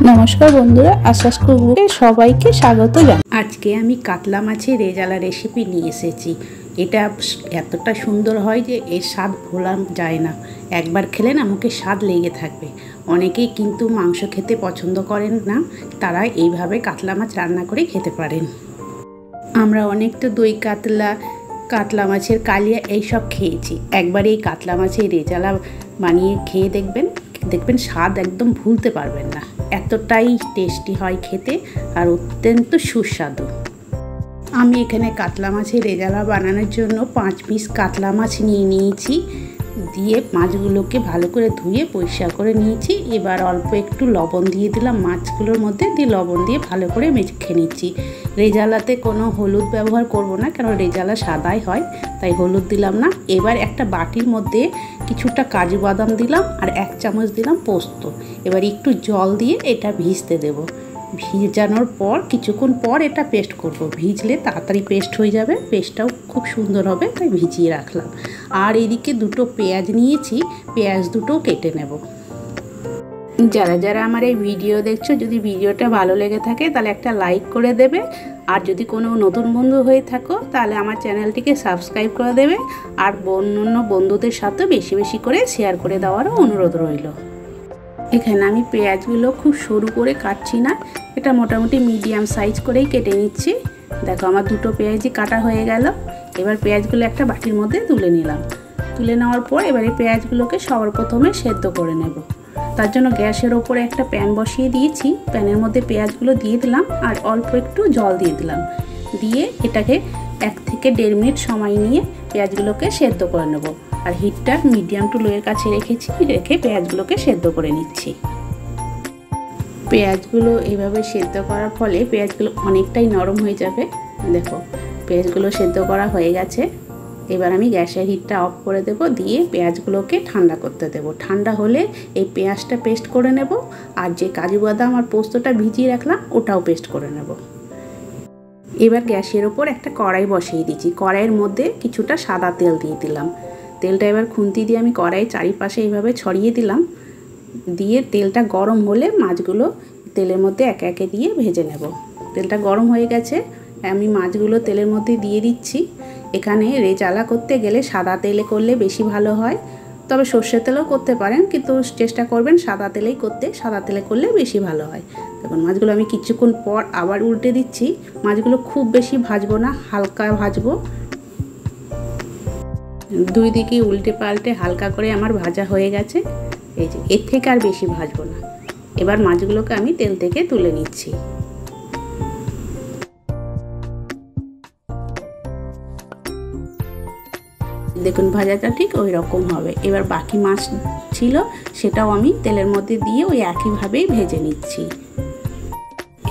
নমস্কার বন্ধুরা, আশ্বাস কুকবুকে সবাইকে স্বাগত জানাই। আজকে আমি কাতলা মাছের রেজালা রেসিপি নিয়ে এসেছি। এটা এতটা সুন্দর হয় যে এর স্বাদ ভোলা যায় না। একবার খেলে না মুখে স্বাদ লেগে থাকবে। অনেকেই কিন্তু মাংস খেতে পছন্দ করেন না, তারা এইভাবে কাতলা মাছ রান্না করে খেতে পারেন। আমরা অনেক তো দই কাতলা, কাতলা মাছের কালিয়া এইসব খেয়েছি। একবার এই কাতলা মাছের রেজালা বানিয়ে খেয়ে দেখবেন স্বাদ একদম ভুলতে পারবেন না। এতটাই টেস্টি হয় খেতে আর অত্যন্ত সুস্বাদু। আমি এখানে কাতলা মাছের রেজালা বানানোর জন্য 5 পিস কাতলা মাছ নিয়ে নিয়েছি। দিয়ে মাছগুলোকে ভালো করে ধুয়ে পরিষ্কার করে নিয়েছি। এবার অল্প একটু লবণ দিয়ে দিলাম মাছগুলোর মধ্যে, দিয়ে লবণ দিয়ে ভালো করে মেখে নিচ্ছি। রেজালাতে কোনো হলুদ ব্যবহার করব না, কারণ রেজালা সাদাই হয়, তাই হলুদ দিলাম না। এবার একটা বাটির মধ্যে কিছুটা কাজু বাদাম দিলাম আর 1 চামচ দিলাম পোস্ত। এবার একটু জল দিয়ে এটা ভিজতে দেব। ভিজানোর পর কিছুক্ষণ পর এটা পেস্ট করব। ভিজলে তাড়াতাড়ি পেস্ট হয়ে যাবে, পেস্টটাও খুব সুন্দর হবে, তাই ভিজিয়ে রাখলাম। আর এদিকে দুটো পেঁয়াজ নিয়েছি, পেঁয়াজ দুটো কেটে নেব। যারা যারা আমার এই ভিডিও দেখছো, যদি ভিডিওটা ভালো লেগে থাকে তাহলে একটা লাইক করে দেবে। আর যদি কোনো নতুন বন্ধু হয়ে থাকো তাহলে আমার চ্যানেলটিকে সাবস্ক্রাইব করে দেবে। আর অন্য বন্ধুদের সাথে বেশি বেশি করে শেয়ার করে দেওয়ারও অনুরোধ রইল। এখানে আমি পেঁয়াজগুলো খুব সরু করে কাটছি না, এটা মোটামুটি মিডিয়াম সাইজ করেই কেটে নিচ্ছি। দেখো আমার দুটো পেঁয়াজই কাটা হয়ে গেল। এবার পেঁয়াজগুলো একটা বাটির মধ্যে তুলে নিলাম। তুলে নেওয়ার পর এবারে পেঁয়াজগুলোকে সবার প্রথমে সেদ্ধ করে নেব। তার জন্য গ্যাসের ওপরে একটা প্যান বসিয়ে দিয়েছি। প্যানের মধ্যে পেঁয়াজগুলো দিয়ে দিলাম আর অল্প একটু জল দিয়ে দিলাম। দিয়ে এটাকে 1 থেকে 1.5 মিনিট সময় নিয়ে পেঁয়াজগুলোকে সেদ্ধ করে নেব। আর হিটটা মিডিয়াম টু লোয়ের কাছে রেখে পেঁয়াজগুলোকে সেদ্ধ করে নিচ্ছি। পেঁয়াজগুলো এইভাবে সেদ্ধ করার ফলে পেঁয়াজগুলো অনেকটাই নরম হয়ে যাবে। দেখো পেঁয়াজগুলো সেদ্ধ করা হয়ে গেছে। এবার আমি গ্যাসের হিটটা অফ করে দেব, দিয়ে পেঁয়াজগুলোকে ঠান্ডা করতে দেব। ঠান্ডা হলে এই পেঁয়াজটা পেস্ট করে নেব, আর যে কাজু বাদাম আর পোস্তটা ভিজিয়ে রাখলাম ওটাও পেস্ট করে নেব। এবার গ্যাসের ওপর একটা কড়াই বসিয়ে দিচ্ছি। কড়াইয়ের মধ্যে কিছুটা সাদা তেল দিয়ে দিলাম। তেলটা এবার খুন্তি দিয়ে আমি কড়াইয়ের চারিপাশে এইভাবে ছড়িয়ে দিলাম। দিয়ে তেলটা গরম হলে মাছগুলো তেলের মধ্যে একে একে দিয়ে ভেজে নেব। তেলটা গরম হয়ে গেছে, আমি মাছগুলো তেলের মধ্যে দিয়ে দিচ্ছি। এখানে রেজালা করতে গেলে সাদা তেলে করলে বেশি ভালো হয়, তবে সর্ষের তেলেও করতে পারেন, কিন্তু চেষ্টা করবেন সাদা তেলেই করতে। সাদা তেলে করলে বেশি ভালো হয়। দেখুন মাছগুলো আমি কিছুক্ষণ পর আবার উল্টে দিচ্ছি। মাছগুলো খুব বেশি ভাজবো না, হালকা ভাজবো। 2 দিকেই উল্টে পাল্টে হালকা করে আমার ভাজা হয়ে গেছে। এই যে এর থেকে আর বেশি ভাজবো না। এবার মাছগুলোকে আমি তেল থেকে তুলে নিচ্ছি। দেখুন ভাজাটা ঠিক ওই রকম হবে। এবার বাকি মাছ ছিল সেটাও আমি তেলের মধ্যে দিয়ে ওই একইভাবেই ভেজে নিচ্ছি।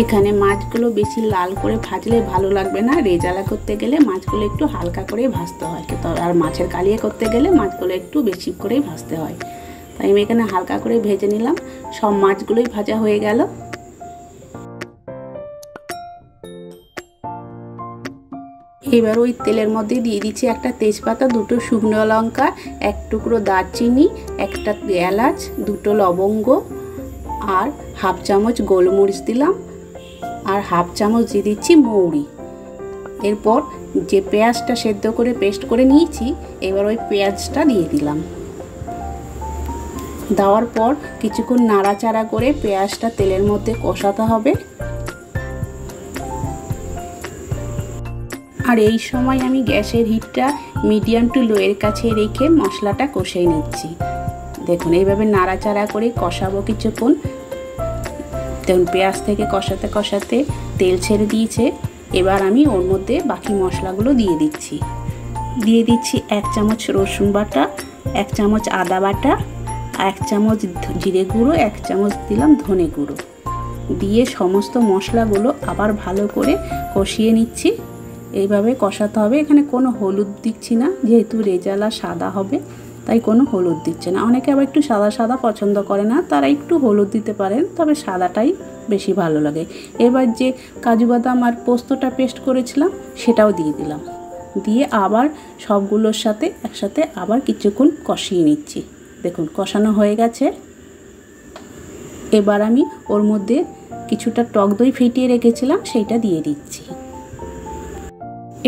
এখানে মাছগুলো বেশি লাল করে ভাজলে ভালো লাগবে না। রেজালা করতে গেলে মাছগুলো একটু হালকা করে ভাজতে হয়, আর মাছের কালিয়া করতে গেলে মাছগুলো একটু বেশি করেই ভাজতে হয়। তাই আমি এখানে হালকা করে ভেজে নিলাম। সব মাছগুলোই ভাজা হয়ে গেল। এবার ওই তেলের মধ্যে দিয়ে দিচ্ছি একটা তেজপাতা, 2টো শুকনো লঙ্কা, 1 টুকরো দারচিনি, একটা এলাচ, 2টো লবঙ্গ আর 1/2 চামচ গোলমরিচ দিলাম, আর 1/2 চামচ দিয়ে দিচ্ছি মৌরি। এরপর যে পেঁয়াজটা সেদ্ধ করে পেস্ট করে নিয়েছি, এবার ওই পেঁয়াজটা দিয়ে দিলাম। দেওয়ার পর কিছুক্ষণ নাড়াচাড়া করে পেঁয়াজটা তেলের মধ্যে কষাতে হবে। আর এই সময় আমি গ্যাসের হিটটা মিডিয়াম টু লোয়ের কাছে রেখে মশলাটা কষিয়ে নিচ্ছি। দেখুন এইভাবে নাড়াচাড়া করে কষাবো কিছুক্ষণ। দেখুন পেঁয়াজ থেকে কষাতে কষাতে তেল ছেড়ে দিয়েছে। এবার আমি ওর মধ্যে বাকি মশলাগুলো দিয়ে দিচ্ছি। 1 চামচ রসুন বাটা, 1 চামচ আদা বাটা, 1 চামচ জিরে গুঁড়ো, 1 চামচ দিলাম ধনে গুঁড়ো। দিয়ে সমস্ত মশলাগুলো আবার ভালো করে কষিয়ে নিচ্ছি। এইভাবে কষাতে হবে। এখানে কোনো হলুদ দিচ্ছি না, যেহেতু রেজালা সাদা হবে তাই কোনো হলুদ দিচ্ছে না। অনেকে আবার একটু সাদা সাদা পছন্দ করে না, তারা একটু হলুদ দিতে পারেন, তবে সাদাটাই বেশি ভালো লাগে। এবার যে কাজু বাদাম আর পোস্তটা পেস্ট করেছিলাম সেটাও দিয়ে দিলাম। দিয়ে আবার সবগুলোর সাথে একসাথে আবার কিছুক্ষণ কষিয়ে নিচ্ছি। দেখুন কষানো হয়ে গেছে। এবার আমি ওর মধ্যে কিছুটা টক দই ফেটিয়ে রেখেছিলাম সেইটা দিয়ে দিচ্ছি।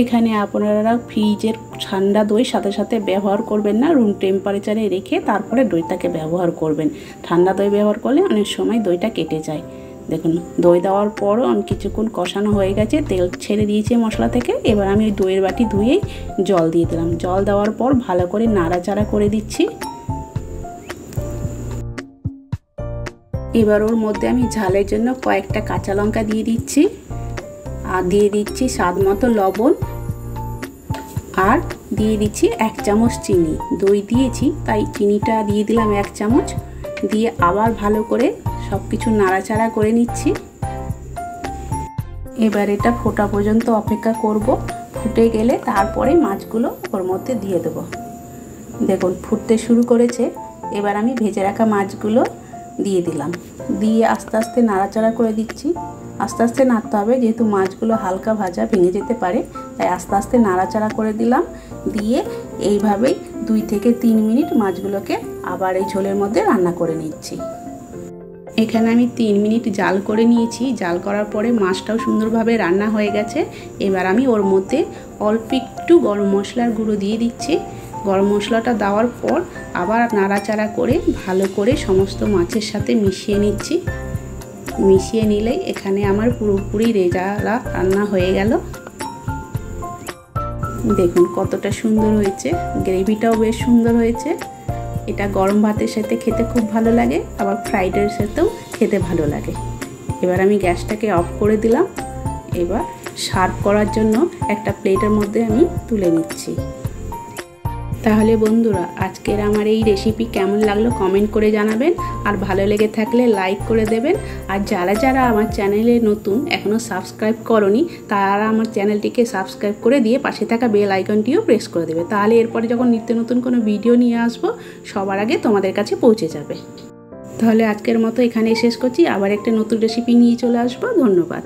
এখানে আপনারা ফ্রিজের ঠান্ডা দই সাথে সাথে ব্যবহার করবেন না, রুম টেম্পারেচারে রেখে তারপরে দইটাকে ব্যবহার করবেন। ঠান্ডা দই ব্যবহার করলে অনেক সময় দইটা কেটে যায়। দেখুন দই দেওয়ার পরও আমি কিছুক্ষণ কষানো হয়ে গেছে, তেল ছেড়ে দিয়েছি মশলা থেকে। এবার আমি ওই দইয়ের বাটি ধুয়েই জল দিয়ে দিলাম। জল দেওয়ার পর ভালো করে নাড়াচাড়া করে দিচ্ছি। এবার ওর মধ্যে আমি ঝালের জন্য কয়েকটা কাঁচা লঙ্কা দিয়ে দিচ্ছি, আর দিয়ে দিচ্ছি স্বাদ মতো লবণ, আর দিয়ে দিচ্ছি 1 চামচ চিনি। দই দিয়েছি তাই চিনিটা দিয়ে দিলাম 1 চামচ, দিয়ে আবার ভালো করে সব কিছু নাড়াচাড়া করে নিচ্ছি। এবার এটা ফোটা পর্যন্ত অপেক্ষা করব। ফুটে গেলে তারপরে মাছগুলো ওর মধ্যে দিয়ে দেব। দেখুন ফুটতে শুরু করেছে। এবার আমি ভেজে রাখা মাছগুলো দিয়ে দিলাম, দিয়ে আস্তে আস্তে নাড়াচাড়া করে দিচ্ছি। আস্তে আস্তে নাড়তে হবে, যেহেতু মাছগুলো হালকা ভাজা ভেঙে যেতে পারে, তাই আস্তে আস্তে নাড়াচাড়া করে দিলাম। দিয়ে এইভাবেই 2 থেকে 3 মিনিট মাছগুলোকে আবার এই ঝোলের মধ্যে রান্না করে নিচ্ছি। এখানে আমি 3 মিনিট জাল করে নিয়েছি। জাল করার পরে মাছটাও সুন্দরভাবে রান্না হয়ে গেছে। এবার আমি ওর মধ্যে অল্প একটু গরম মশলার গুঁড়ো দিয়ে দিচ্ছি। গরম মশলাটা দেওয়ার পর আবার নাড়াচাড়া করে ভালো করে সমস্ত মাছের সাথে মিশিয়ে নিচ্ছি। মিশিয়ে নিলেই এখানে আমার পুরোপুরি রেজালা রান্না হয়ে গেল। দেখুন কতটা সুন্দর হয়েছে, গ্রেভিটাও বেশ সুন্দর হয়েছে। এটা গরম ভাতের সাথে খেতে খুব ভালো লাগে, আবার ফ্রাইড রাইসের সাথেও খেতে ভালো লাগে। এবার আমি গ্যাসটাকে অফ করে দিলাম। এবার সার্ভ করার জন্য একটা প্লেটের মধ্যে আমি তুলে নিচ্ছি। তাহলে বন্ধুরা আজকের আমার এই রেসিপি কেমন লাগলো কমেন্ট করে জানাবেন, আর ভালো লেগে থাকলে লাইক করে দেবেন। আর যারা যারা আমার চ্যানেলে নতুন এখনও সাবস্ক্রাইব করনি তারা আমার চ্যানেলটিকে সাবস্ক্রাইব করে দিয়ে পাশে থাকা বেল আইকনটিও প্রেস করে দেবে। তাহলে এরপরে যখন নিত্য নতুন কোনো ভিডিও নিয়ে আসবো সবার আগে তোমাদের কাছে পৌঁছে যাবে। তাহলে আজকের মতো এখানেই শেষ করছি, আবার একটা নতুন রেসিপি নিয়ে চলে আসবো। ধন্যবাদ।